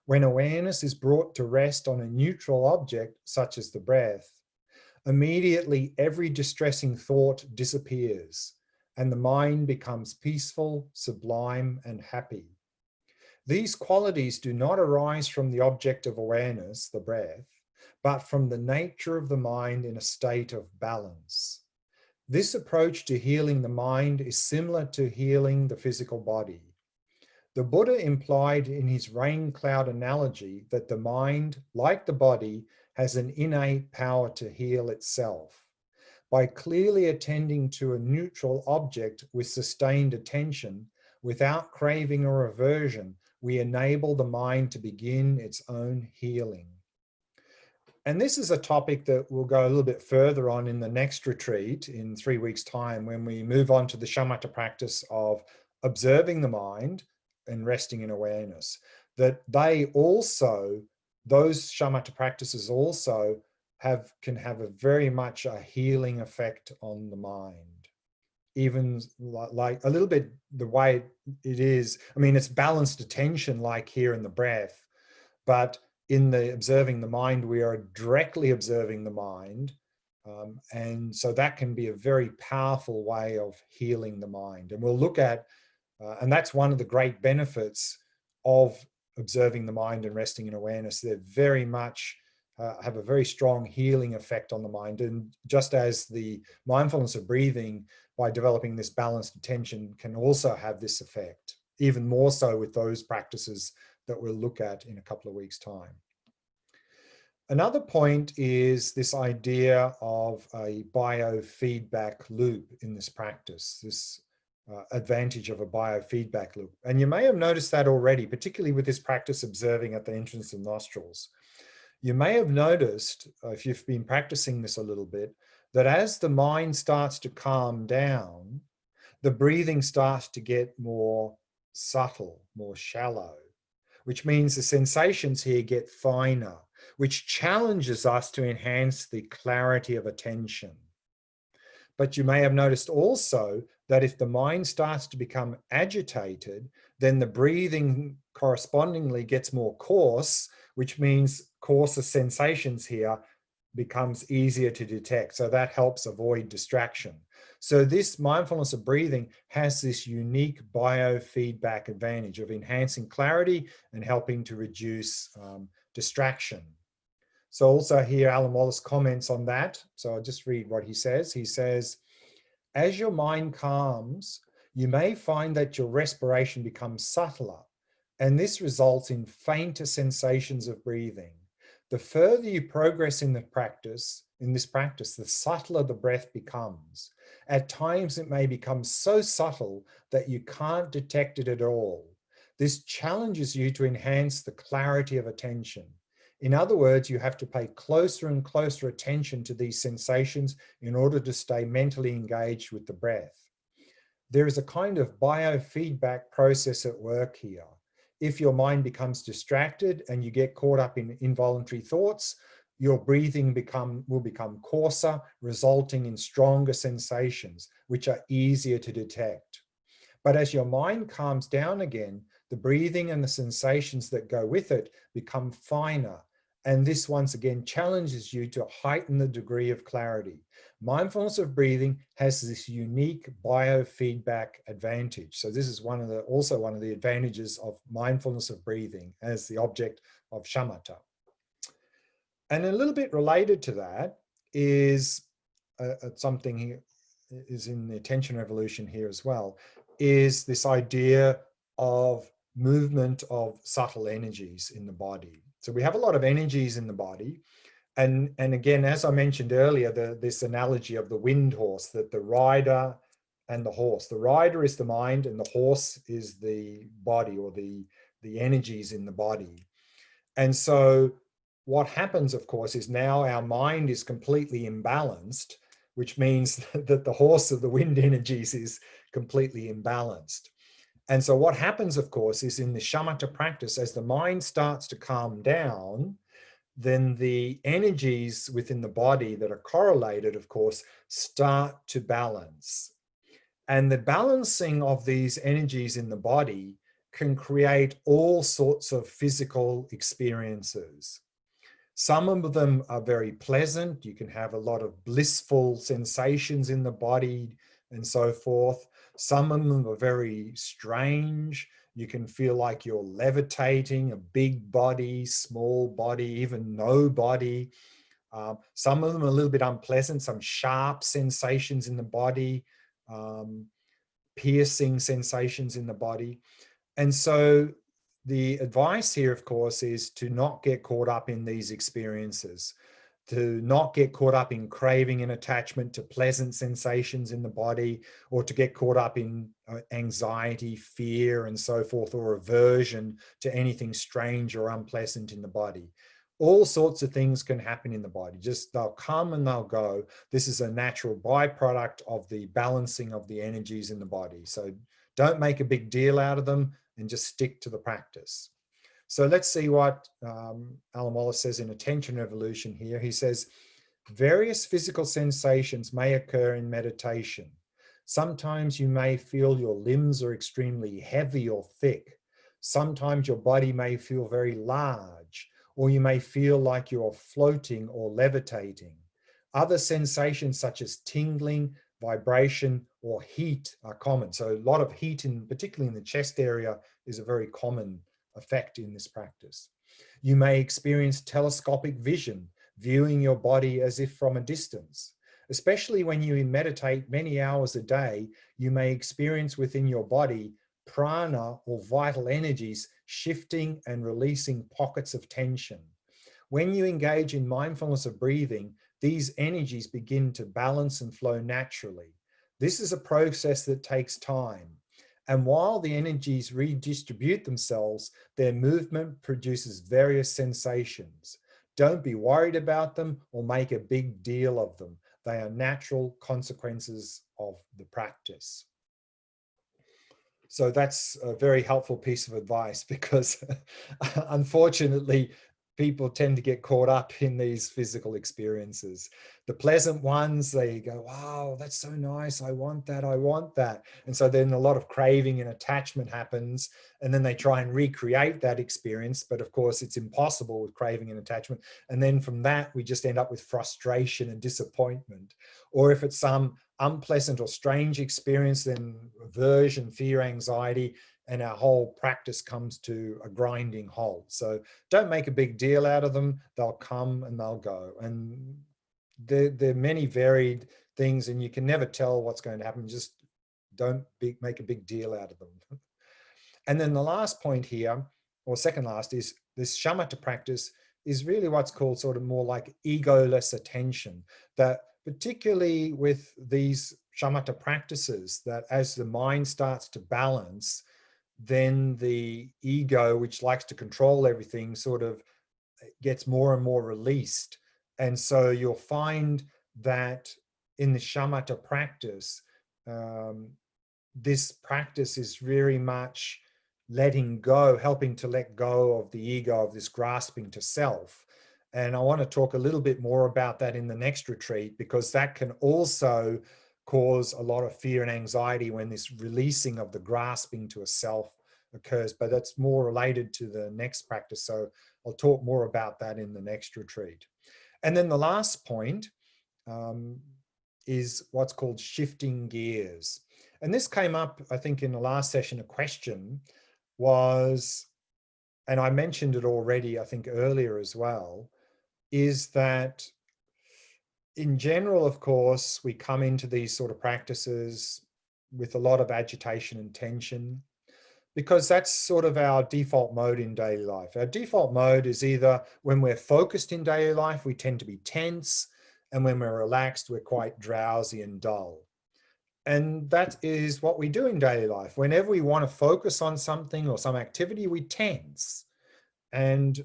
When awareness is brought to rest on a neutral object, such as the breath, immediately every distressing thought disappears and the mind becomes peaceful, sublime, and happy. These qualities do not arise from the object of awareness, the breath, but from the nature of the mind in a state of balance. This approach to healing the mind is similar to healing the physical body. The Buddha implied in his rain cloud analogy that the mind, like the body, has an innate power to heal itself. By clearly attending to a neutral object with sustained attention, without craving or aversion, we enable the mind to begin its own healing. And this is a topic that we'll go a little bit further on in the next retreat in 3 weeks' time, when we move on to the shamatha practice of observing the mind and resting in awareness. That they also, those shamatha practices also can have a very much a healing effect on the mind. Even like a little bit the way it is, I mean, it's balanced attention like here in the breath, but in the observing the mind, we are directly observing the mind. And so that can be a very powerful way of healing the mind. And we'll look at, and that's one of the great benefits of observing the mind and resting in awareness. They're very much, have a very strong healing effect on the mind. And just as the mindfulness of breathing, by developing this balanced attention, can also have this effect, even more so with those practices that we'll look at in a couple of weeks' time. Another point is this idea of a biofeedback loop in this practice, this advantage of a biofeedback loop. And you may have noticed that already, particularly with this practice observing at the entrance of nostrils. You may have noticed, if you've been practicing this a little bit, that as the mind starts to calm down, the breathing starts to get more subtle, more shallow, which means the sensations here get finer, which challenges us to enhance the clarity of attention. But you may have noticed also that if the mind starts to become agitated, then the breathing correspondingly gets more coarse, which means coarser sensations here becomes easier to detect. So that helps avoid distraction. So this mindfulness of breathing has this unique biofeedback advantage of enhancing clarity and helping to reduce distraction. So also here, Alan Wallace comments on that. So I'll just read what he says. He says, as your mind calms, you may find that your respiration becomes subtler, and this results in fainter sensations of breathing. The further you progress in this practice, the subtler the breath becomes. At times it may become so subtle that you can't detect it at all. This challenges you to enhance the clarity of attention. In other words, you have to pay closer and closer attention to these sensations in order to stay mentally engaged with the breath. There is a kind of biofeedback process at work here. If your mind becomes distracted and you get caught up in involuntary thoughts, your breathing will become coarser, resulting in stronger sensations, which are easier to detect. But as your mind calms down again, the breathing and the sensations that go with it become finer. And this once again challenges you to heighten the degree of clarity. Mindfulness of breathing has this unique biofeedback advantage. So this is also one of the advantages of mindfulness of breathing as the object of shamatha. And a little bit related to that is something here is in the attention revolution here as well, is this idea of movement of subtle energies in the body. So we have a lot of energies in the body. And again, as I mentioned earlier, this analogy of the wind horse, that the rider and the horse. The rider is the mind and the horse is the body, or the energies in the body. And so what happens, of course, is now our mind is completely imbalanced, which means that the horse of the wind energies is completely imbalanced. And so what happens, of course, is in the shamatha practice, as the mind starts to calm down, then the energies within the body that are correlated, of course, start to balance. And the balancing of these energies in the body can create all sorts of physical experiences. Some of them are very pleasant. You can have a lot of blissful sensations in the body and so forth. Some of them are very strange. You can feel like you're levitating, a big body, small body, even no body. Some of them are a little bit unpleasant, some sharp sensations in the body, piercing sensations in the body. And so the advice here, of course, is to not get caught up in these experiences, to not get caught up in craving and attachment to pleasant sensations in the body, or to get caught up in anxiety, fear, and so forth, or aversion to anything strange or unpleasant in the body. All sorts of things can happen in the body. Just they'll come and they'll go. This is a natural byproduct of the balancing of the energies in the body. So don't make a big deal out of them and just stick to the practice. So let's see what Alan Wallace says in Attention Revolution here. He says, various physical sensations may occur in meditation. Sometimes you may feel your limbs are extremely heavy or thick. Sometimes your body may feel very large, or you may feel like you're floating or levitating. Other sensations such as tingling, vibration, or heat are common. So a lot of heat, particularly in the chest area, is a very common effect in this practice. You may experience telescopic vision, viewing your body as if from a distance. Especially when you meditate many hours a day, you may experience within your body prana, or vital energies, shifting and releasing pockets of tension. When you engage in mindfulness of breathing, these energies begin to balance and flow naturally. This is a process that takes time. And while the energies redistribute themselves, their movement produces various sensations. Don't be worried about them or make a big deal of them. They are natural consequences of the practice. So that's a very helpful piece of advice, because unfortunately, people tend to get caught up in these physical experiences. The pleasant ones, they go, wow, that's so nice. I want that. I want that. And so then a lot of craving and attachment happens. And then they try and recreate that experience. But of course, it's impossible with craving and attachment. And then from that, we just end up with frustration and disappointment. Or if it's some unpleasant or strange experience, then aversion, fear, anxiety, and our whole practice comes to a grinding halt. So don't make a big deal out of them. They'll come and they'll go. And there are many varied things, and you can never tell what's going to happen. Just don't make a big deal out of them. And then the last point here, or second last, is this shamatha practice is really what's called sort of more like egoless attention. That particularly with these shamatha practices, that as the mind starts to balance, then the ego, which likes to control everything, sort of gets more and more released. And so you'll find that in the shamatha practice, this practice is very much letting go, helping to let go of the ego, of this grasping to self. And I want to talk a little bit more about that in the next retreat, because that can also cause a lot of fear and anxiety when this releasing of the grasping to a self occurs. But that's more related to the next practice. So I'll talk more about that in the next retreat. And then the last point is what's called shifting gears. And this came up, I think, in the last session. A question was, and I mentioned it already, I think earlier as well, is that in general, of course, we come into these sort of practices with a lot of agitation and tension, because that's sort of our default mode in daily life. Our default mode is either when we're focused in daily life, we tend to be tense, and when we're relaxed, we're quite drowsy and dull. And that is what we do in daily life. Whenever we want to focus on something or some activity, we tense. And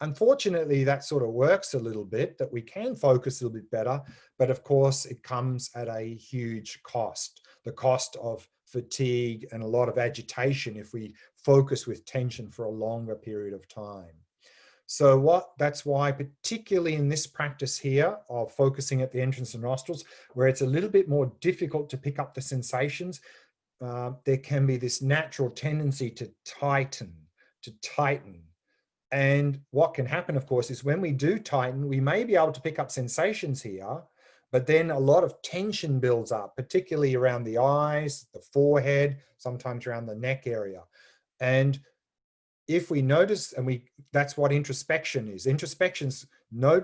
unfortunately, that sort of works a little bit, that we can focus a little bit better. But of course, it comes at a huge cost, the cost of fatigue and a lot of agitation if we focus with tension for a longer period of time. So that's why, particularly in this practice here of focusing at the entrance of nostrils, where it's a little bit more difficult to pick up the sensations, there can be this natural tendency to tighten. And what can happen, of course, is when we do tighten, we may be able to pick up sensations here, but then a lot of tension builds up, particularly around the eyes, the forehead, sometimes around the neck area. And if we notice, and that's what introspection is. Introspection's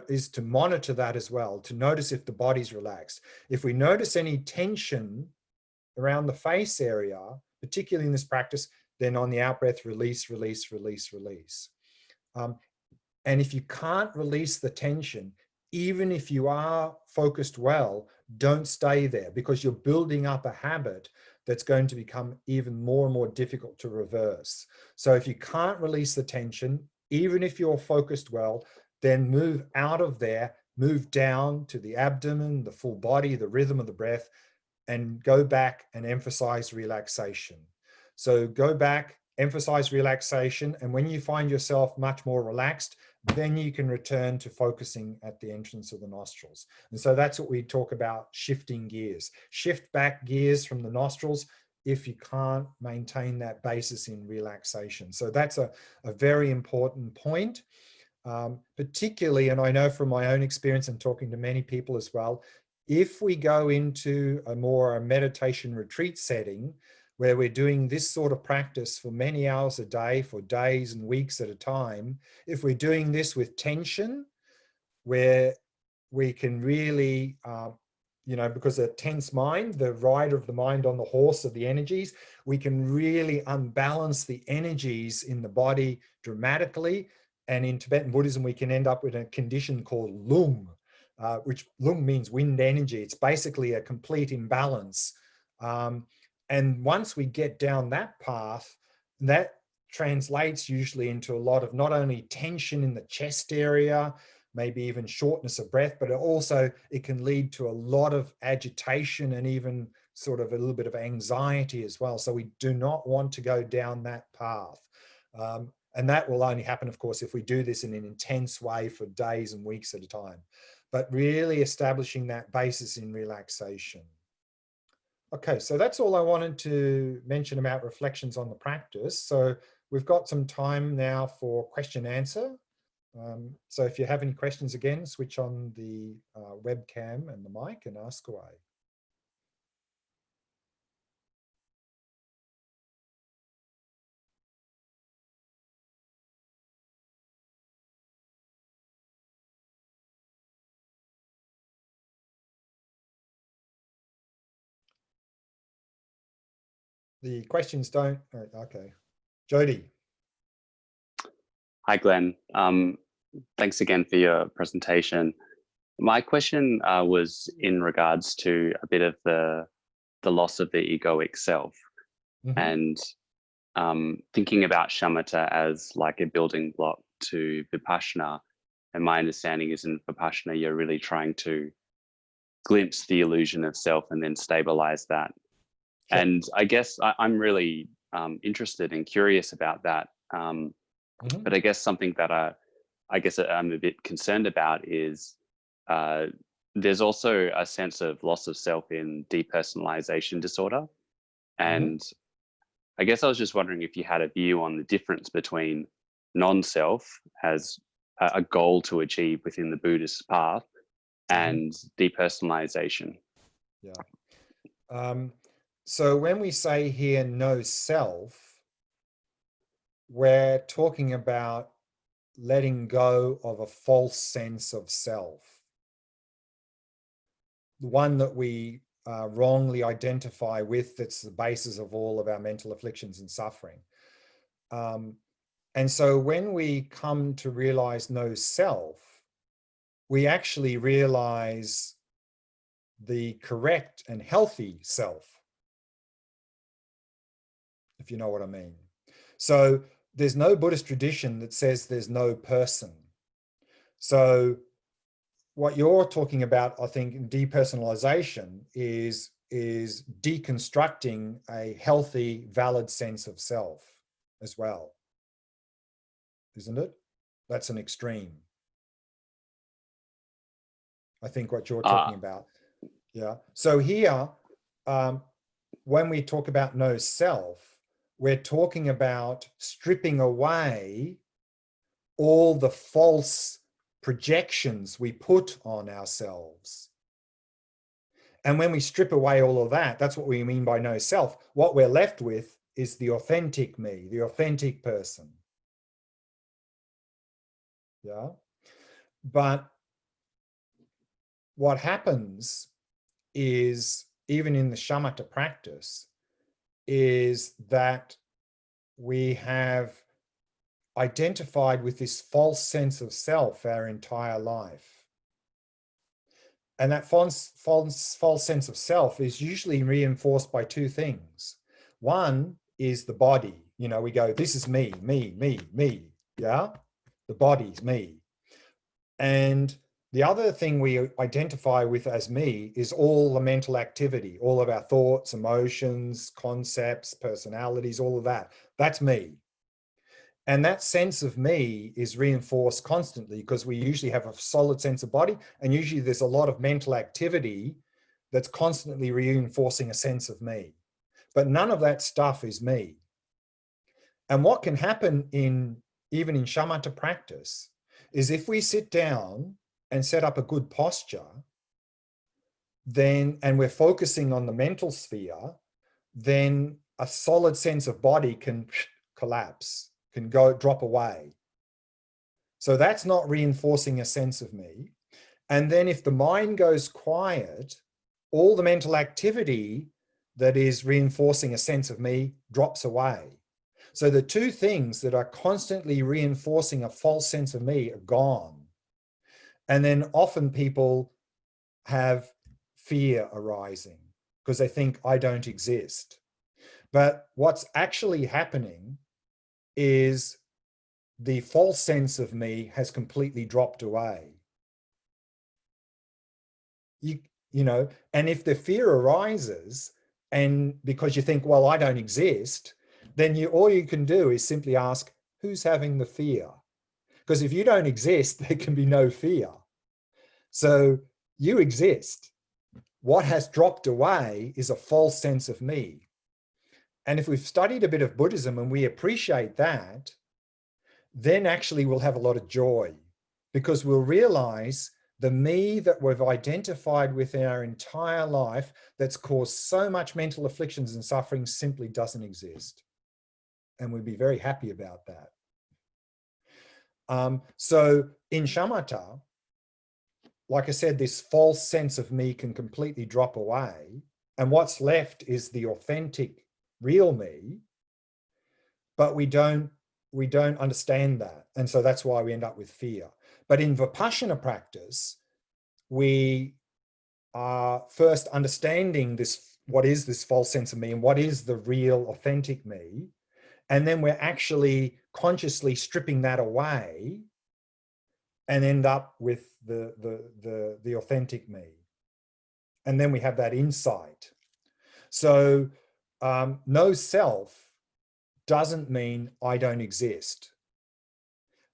is to monitor that as well, to notice if the body's relaxed. If we notice any tension around the face area, particularly in this practice, then on the out breath, release, release, release, release. And if you can't release the tension, even if you are focused well, don't stay there, because you're building up a habit that's going to become even more and more difficult to reverse. So if you can't release the tension, even if you're focused well, then move out of there, move down to the abdomen, the full body, the rhythm of the breath, and go back and emphasize relaxation. So go back, emphasize relaxation, and when you find yourself much more relaxed, then you can return to focusing at the entrance of the nostrils. And so that's what we talk about, shifting gears. Shift back gears from the nostrils if you can't maintain that basis in relaxation. So that's a very important point, particularly, and I know from my own experience and talking to many people as well, if we go into a meditation retreat setting, where we're doing this sort of practice for many hours a day, for days and weeks at a time, if we're doing this with tension, where we can really, because a tense mind, the rider of the mind on the horse of the energies, we can really unbalance the energies in the body dramatically. And in Tibetan Buddhism, we can end up with a condition called lung, which lung means wind energy. It's basically a complete imbalance. And once we get down that path, that translates usually into a lot of not only tension in the chest area, maybe even shortness of breath, but it can lead to a lot of agitation and even sort of a little bit of anxiety as well. So we do not want to go down that path. And that will only happen, of course, if we do this in an intense way for days and weeks at a time. But really establishing that basis in relaxation. Okay, so that's all I wanted to mention about reflections on the practice. So we've got some time now for question answer. So if you have any questions, again, switch on the webcam and the mic and ask away. The questions don't, okay. Jody. Hi, Glenn. Thanks again for your presentation. My question was in regards to a bit of the loss of the egoic self, and thinking about shamatha as like a building block to vipassana. And my understanding is in vipassana, you're really trying to glimpse the illusion of self and then stabilize that. Sure. And I guess I'm really interested and curious about that. But I guess something that I guess I'm a bit concerned about is there's also a sense of loss of self in depersonalization disorder. And I guess I was just wondering if you had a view on the difference between non-self as a goal to achieve within the Buddhist path and depersonalization. Yeah. So when we say here no self, we're talking about letting go of a false sense of self. The one that we wrongly identify with, that's the basis of all of our mental afflictions and suffering. And so when we come to realize no self, we actually realize the correct and healthy self, if you know what I mean. So there's no Buddhist tradition that says there's no person. So what you're talking about, I think, in depersonalization is deconstructing a healthy, valid sense of self as well, isn't it? That's an extreme, I think, what you're talking about. Yeah. So here, when we talk about no self, we're talking about stripping away all the false projections we put on ourselves. And when we strip away all of that, that's what we mean by no self. What we're left with is the authentic me, the authentic person. Yeah. But what happens is, even in the shamatha practice, is that we have identified with this false sense of self our entire life. And that false sense of self is usually reinforced by two things. One is the body. You know, we go, this is me, me, me, me. Yeah, the body's me. And the other thing we identify with as me is all the mental activity, all of our thoughts, emotions, concepts, personalities, all of that. That's me. And that sense of me is reinforced constantly because we usually have a solid sense of body, and usually there's a lot of mental activity that's constantly reinforcing a sense of me. But none of that stuff is me. And what can happen even in shamatha practice is, if we sit down and set up a good posture, then, and we're focusing on the mental sphere, then a solid sense of body can collapse, can drop away. So that's not reinforcing a sense of me. And then if the mind goes quiet, all the mental activity that is reinforcing a sense of me drops away. So the two things that are constantly reinforcing a false sense of me are gone. And then often people have fear arising because they think I don't exist. But what's actually happening is the false sense of me has completely dropped away. You know, and if the fear arises, and because you think, well, I don't exist, then all you can do is simply ask, who's having the fear? Because if you don't exist, there can be no fear. So you exist. What has dropped away is a false sense of me. And if we've studied a bit of Buddhism and we appreciate that, then actually we'll have a lot of joy, because we'll realize the me that we've identified with in our entire life that's caused so much mental afflictions and suffering simply doesn't exist. And we'd be very happy about that. So in shamatha, like I said, this false sense of me can completely drop away. And what's left is the authentic, real me. But we don't understand that. And so that's why we end up with fear. But in Vipassana practice, we are first understanding this, what is this false sense of me and what is the real authentic me. And then we're actually consciously stripping that away and end up with the authentic me. And then we have that insight. So no self doesn't mean I don't exist.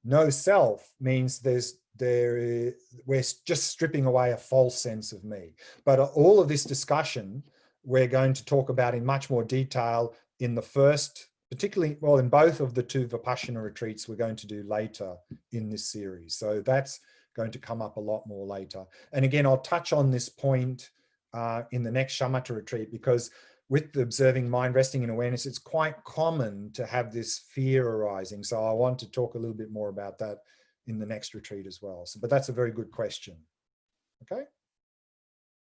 No self means we're just stripping away a false sense of me. But all of this discussion, we're going to talk about in much more detail in the first, particularly, well, in both of the 2 Vipassana retreats we're going to do later in this series. So that's going to come up a lot more later. And again, I'll touch on this point in the next shamatha retreat, because with the observing mind, resting in awareness, it's quite common to have this fear arising. So I want to talk a little bit more about that in the next retreat as well. So, but that's a very good question. Okay.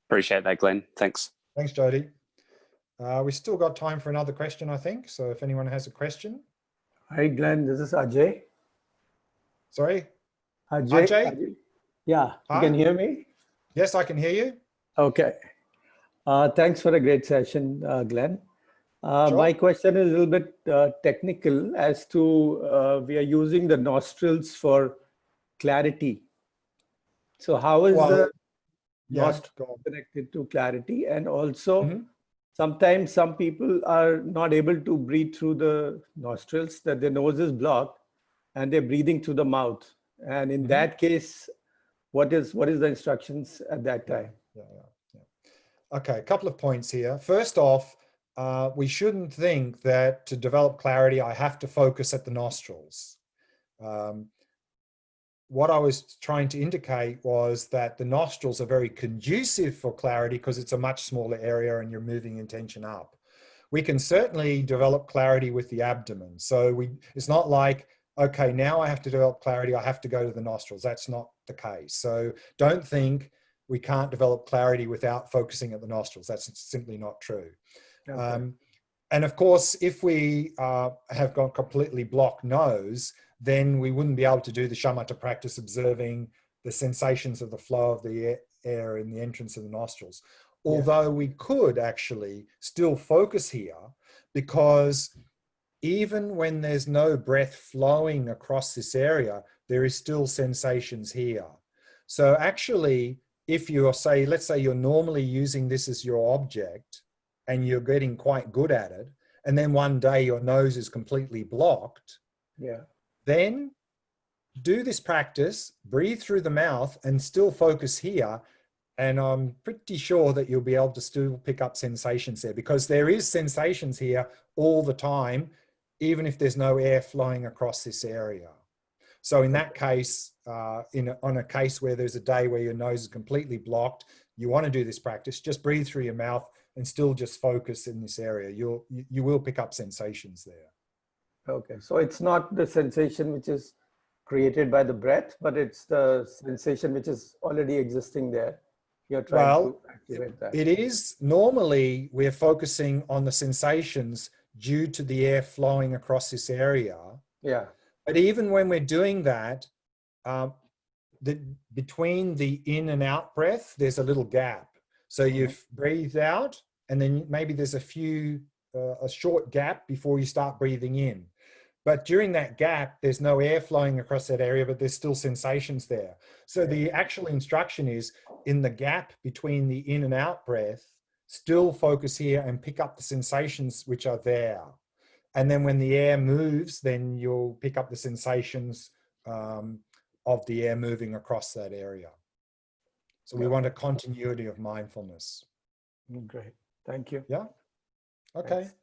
Appreciate that, Glenn. Thanks. Thanks, Jody. We still got time for another question, I think. So if anyone has a question. Hi, Glenn. This is Ajay. Sorry? Ajay? Yeah. Hi? You can hear me? Yes, I can hear you. Okay. Thanks for a great session, Glenn. Sure. My question is a little bit technical as to we are using the nostrils for clarity. So how is the nostril connected to clarity? And also, sometimes some people are not able to breathe through the nostrils, that their nose is blocked and they're breathing through the mouth. And in that case, what is the instructions at that time? Okay, a couple of points here. First off, we shouldn't think that to develop clarity, I have to focus at the nostrils. What I was trying to indicate was that the nostrils are very conducive for clarity because it's a much smaller area and you're moving intention up. We can certainly develop clarity with the abdomen. So it's not like, okay, now I have to develop clarity, I have to go to the nostrils. That's not the case. So don't think we can't develop clarity without focusing at the nostrils. That's simply not true. Okay. And of course, if we have got completely blocked nose, then we wouldn't be able to do the shamatha practice observing the sensations of the flow of the air in the entrance of the nostrils. Although we could actually still focus here, because even when there's no breath flowing across this area, there is still sensations here. So actually, if you're let's say you're normally using this as your object and you're getting quite good at it, and then one day your nose is completely blocked, then do this practice, breathe through the mouth and still focus here. And I'm pretty sure that you'll be able to still pick up sensations there, because there is sensations here all the time, even if there's no air flowing across this area. So in that case, on a case where there's a day where your nose is completely blocked, you want to do this practice, just breathe through your mouth and still just focus in this area. You will pick up sensations there. Okay, so it's not the sensation which is created by the breath, but it's the sensation which is already existing there. You're trying to activate that. It is. Normally, we're focusing on the sensations due to the air flowing across this area. Yeah. But even when we're doing that, between the in and out breath, there's a little gap. So you've breathed out, and then maybe there's a short gap before you start breathing in. But during that gap, there's no air flowing across that area, but there's still sensations there. So the actual instruction is, in the gap between the in and out breath, still focus here and pick up the sensations which are there. And then when the air moves, then you'll pick up the sensations of the air moving across that area. So we want a continuity of mindfulness. Great. Thank you. Yeah. Okay. Thanks.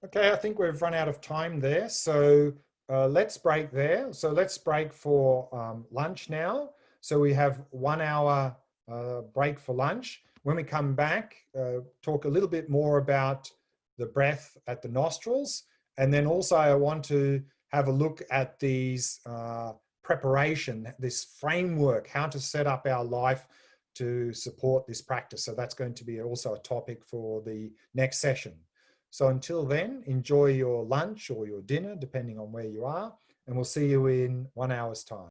Okay, I think we've run out of time there. So let's break there. So let's break for lunch now. So we have 1 hour break for lunch. When we come back, talk a little bit more about the breath at the nostrils. And then also I want to have a look at these preparation, this framework, how to set up our life to support this practice. So that's going to be also a topic for the next session. So until then, enjoy your lunch or your dinner, depending on where you are, and we'll see you in 1 hour's time.